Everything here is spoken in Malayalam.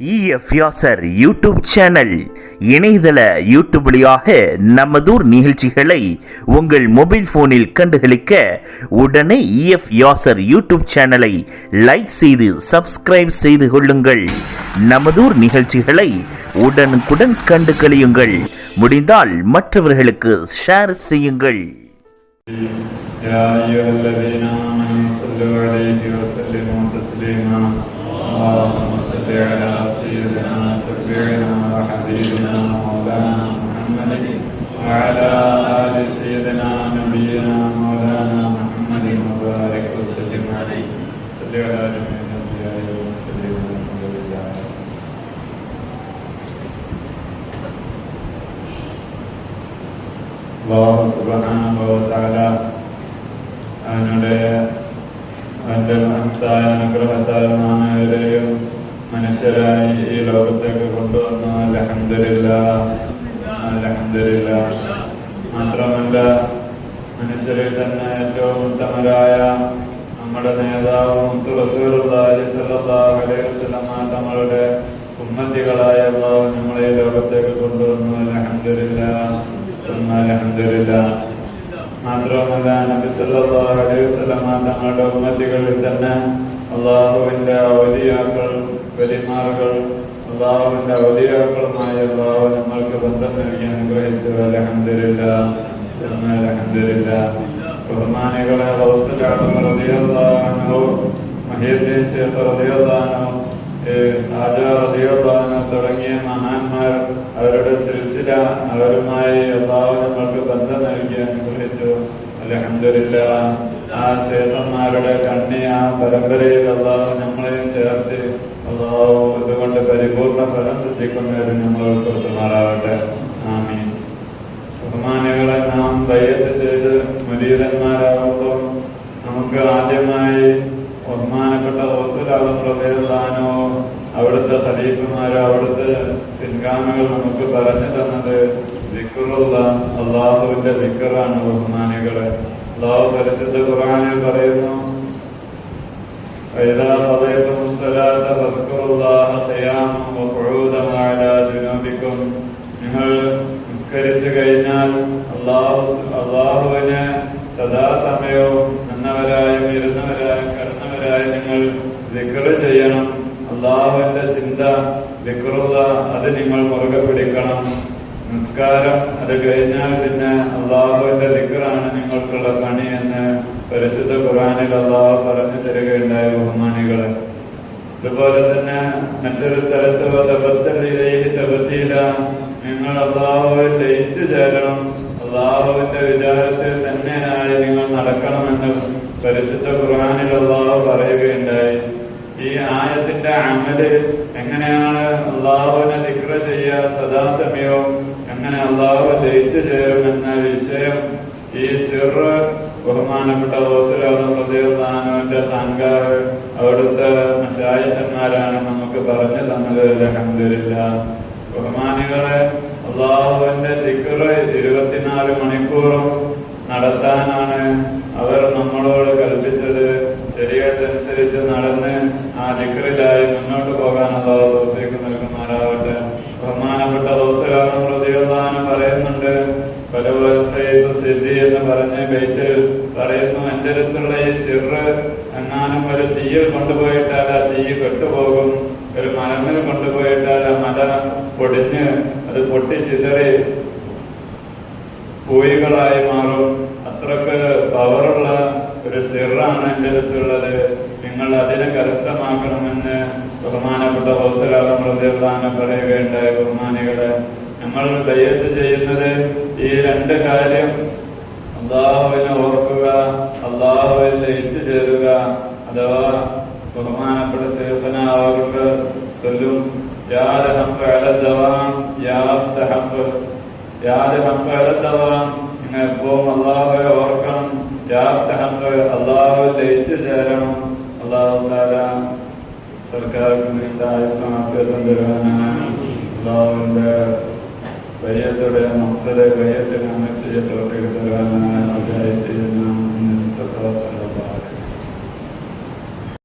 யாசர் யூடியூப் சேனல் இணையதள யூடியூப் வழியாக நமதூர் நிகழ்ச்சிகளை உங்கள் மொபைல் போனில் கண்டுகளிக்க உடனே யாசர் யூடியூப் சேனலை லைக் செய்து சப்ஸ்கிரைப் செய்து கொள்ளுங்கள். நமதூர் நிகழ்ச்சிகளை உடனுக்குடன் கண்டு கழியுங்கள். முடிந்தால் மற்றவர்களுக்கு ஷேர் செய்யுங்கள். اللهم صل على سيدنا شفيعنا وحبيبنا مولانا محمد وعلى آل سيدنا نبينا مولانا محمد وبارك وسلم عليه. صل على جميع الأنبياء والمرسلين والحمد لله. الله سبحانه وتعالى അവന്റെ മഹത്തായ അനുഗ്രഹത്താൽ നാം ഏവരെയും മനുഷ്യരായി ഈ ലോകത്തേക്ക് കൊണ്ടുവന്നു. അൽഹംദുലില്ലാഹ്. മാത്രമല്ല മനുഷ്യരിൽ തന്നെ ഏറ്റവും ഉത്തമരായ നമ്മുടെ നേതാവ് മുത്ത് റസൂലുള്ളാഹി സ്വല്ലല്ലാഹു അലൈഹി വസല്ലം തങ്ങളുടെ ഉമ്മത്തികളായ അല്ലാഹു നമ്മളെ ഈ ലോകത്തേക്ക് കൊണ്ടുവന്നു. അൽഹംദുലില്ലാഹ്. മാത്രമല്ല നബി സല്ലല്ലാഹു അലൈഹി വസല്ലം തങ്ങളുടെ ഉമ്മത്തികളിൽ തന്നെ അല്ലാഹുവിന്റെ ഔലിയാക്കൾ വലിമാറുകൾ അല്ലാഹുവിന്റെ ഔലിയാക്കളുമായി അല്ലാഹു നമ്മൾക്ക് ബന്ധം നൽകി അനുഗ്രഹിച്ചു. അൽഹംദുലില്ലാഹ്. ബഹുമാനികളെ ഗൗസുൽ ആദം റളിയല്ലാഹു അൻഹു, മുഹീദ്ദീൻ ശൈഖ് റളിയല്ലാഹു അൻഹു, ഖാജ റളിയല്ലാഹു അൻഹു തുടങ്ങിയ മഹാന്മാർ അവരുടെ സിൽസില അവരുമായി അല്ലാഹു നമ്മൾക്ക് ബന്ധം നൽകി അനുഗ്രഹിച്ചു. അൽഹംദുലില്ലാഹ്. ആ ശേഖന്മാരുടെ കണ്ണി ആ പരമ്പരയിൽ അല്ലാഹു നമ്മളെയും ചേർത്ത് അല്ലാഹു ഇതുകൊണ്ട് പരിപൂർണ ഫലം സിദ്ധിക്കുന്നവരും നമ്മൾ കൊടുത്തുമാറാവട്ടെ. ആമീൻ. ബഹുമാനികളെ, നാം ബൈഅത്ത് ചെയ്ത് മുരീദന്മാരാകുമ്പോൾ നമുക്ക് ആദ്യമായി ബഹുമാനപ്പെട്ട റസൂൽ റളിയല്ലാഹു അൻഹു അവിടുത്തെ ഖലീഫമാരോ അവിടുത്തെ പിൻഗാമികൾ നമുക്ക് പറഞ്ഞു തന്നത് ദിക്റുല്ലാഹ്, അല്ലാഹുവിന്റെ ദിക്റാണ്. ബഹുമാനികളെ, അല്ലാഹു പരിശുദ്ധ ഖുർആനിൽ പറയുന്നു, വഇദാ ഖദൈതുമുസ് സ്വലാത ഫദ്കുറുല്ലാഹ ഖിയാമൻ വഖുഊദൻ വഅലാ ജുനൂബികും. നിങ്ങൾ നിസ്കരിച്ചു കഴിഞ്ഞാൽ അല്ലാഹുവിനെ സദാസമയവും നിന്നവരായും ഇരുന്നവരായും കിടന്നവരായും നിങ്ങൾ ദിക്ർ ചെയ്യണം. അല്ലാഹുവിന്റെ ചിന്ത ദിക്റുല്ലാഹ് അത് നിങ്ങൾ മുറുകെ പിടിക്കണം. നിസ്കാരം അത് കഴിഞ്ഞാൽ പിന്നെ അല്ലാഹുവിന്റെ ദിക്റാണ് നിങ്ങൾക്കുള്ള പണി എന്ന് പരിശുദ്ധ ഖുർആനിൽ അല്ലാഹു പറഞ്ഞു തരികയുണ്ടായ ബഹുമാനികളെ. അതുപോലെ തന്നെ മറ്റൊരു സ്ഥലത്ത് നിങ്ങൾ അല്ലാഹുവിൽ ലയിച്ചു ചേരണം, അല്ലാഹുവിന്റെ വിചാരത്തിൽ തന്നെയായി നിങ്ങൾ നടക്കണമെന്ന് പരിശുദ്ധ ഖുർആനിൽ അല്ലാഹു പറയുകയുണ്ടായി. ഈ ആയത്തിന്റെ അമല് എങ്ങനെയാണ് അല്ലാഹുവിനെ ദിക്ർ ചെയ്യുക സദാസമയവും എങ്ങനെ അല്ലാഹു ലയിച്ചു ചേരുമെന്ന വിഷയം ഈ സിർറ് ബഹുമാനപ്പെട്ട റസൂൽ റളിയല്ലാഹു അൻഹുവിന്റെ ഖാൻഗാഹ് അവിടുത്തെ മശായിഖന്മാരാണ് നമുക്ക് പറഞ്ഞു തന്നത്. അൽഹംദുലില്ലാഹ്. ബഹുമാനികളെ, അല്ലാഹുവിന്റെ ദിക്ർ 24 മണിക്കൂറും നടത്താനാണ് അവർ നമ്മളോട് കൽപ്പിച്ചത്. ശരീഅത്തനുസരിച്ച് നടന്ന് ആ ദിക്റിലായി മുന്നോട്ട് പോകാൻ അല്ലാഹു തൗഫീഖ് നൽകുമാറാവട്ടെ. ബഹുമാനപ്പെട്ട റസൂൽ റളിയല്ലാഹു അൻഹു പറയുന്നുണ്ട്, എന്ന് പറഞ്ഞ് ബൈത്തിൽ പറയുന്നു, എന്റെ അടുത്തുള്ള ഈ സിർറ് എങ്ങാനും ഒരു തീയിൽ കൊണ്ടുപോയിട്ടാൽ ആ തീ കെട്ടുപോകും, ഒരു മലമിൽ കൊണ്ടുപോയിട്ടാൽ ആ മല പൊടിഞ്ഞ് അത് പൊട്ടിച്ചിതറി പൂയികളായി മാറും. അത്രക്ക് പവറുള്ള ഒരു സിറാണ് എൻ്റെ അടുത്തുള്ളത്. നിങ്ങൾ അതിനെ കരസ്ഥമാക്കണമെന്ന് ബഹുമാനപ്പെട്ട റസൂൽ റളിയല്ലാഹു അൻഹു പറയുകയുണ്ടായ ബഹുമാനികളെ. നമ്മൾ ബൈഅത്ത് ചെയ്യുന്നത് ഈ 2 കാര്യം, അല്ലാഹുവിനെ ഓർക്കുക, അല്ലാഹുവിൽ ലയിച്ചു ചേരുക. അഥവാ ബഹുമാനപ്പെട്ട ശൈഖന അവർക്ക് ചൊല്ലും, നിങ്ങൾ എപ്പോഴും അല്ലാഹുവെ ഓർക്കണം, അല്ലാഹുവിൽ ലയിച്ചു ചേരണം. അല്ലാഹു തആല സർക്കാരിന് നീണ്ട ആയുസ്സും ആഫിയത്തും തരുവാനാണ്. അല്ലാഹുവിന്റെ ബൈഅത്തുടെ മഖ്സദ് ബൈഅത്തിനെ തൗഫീഖ് തരുവാനാണ്.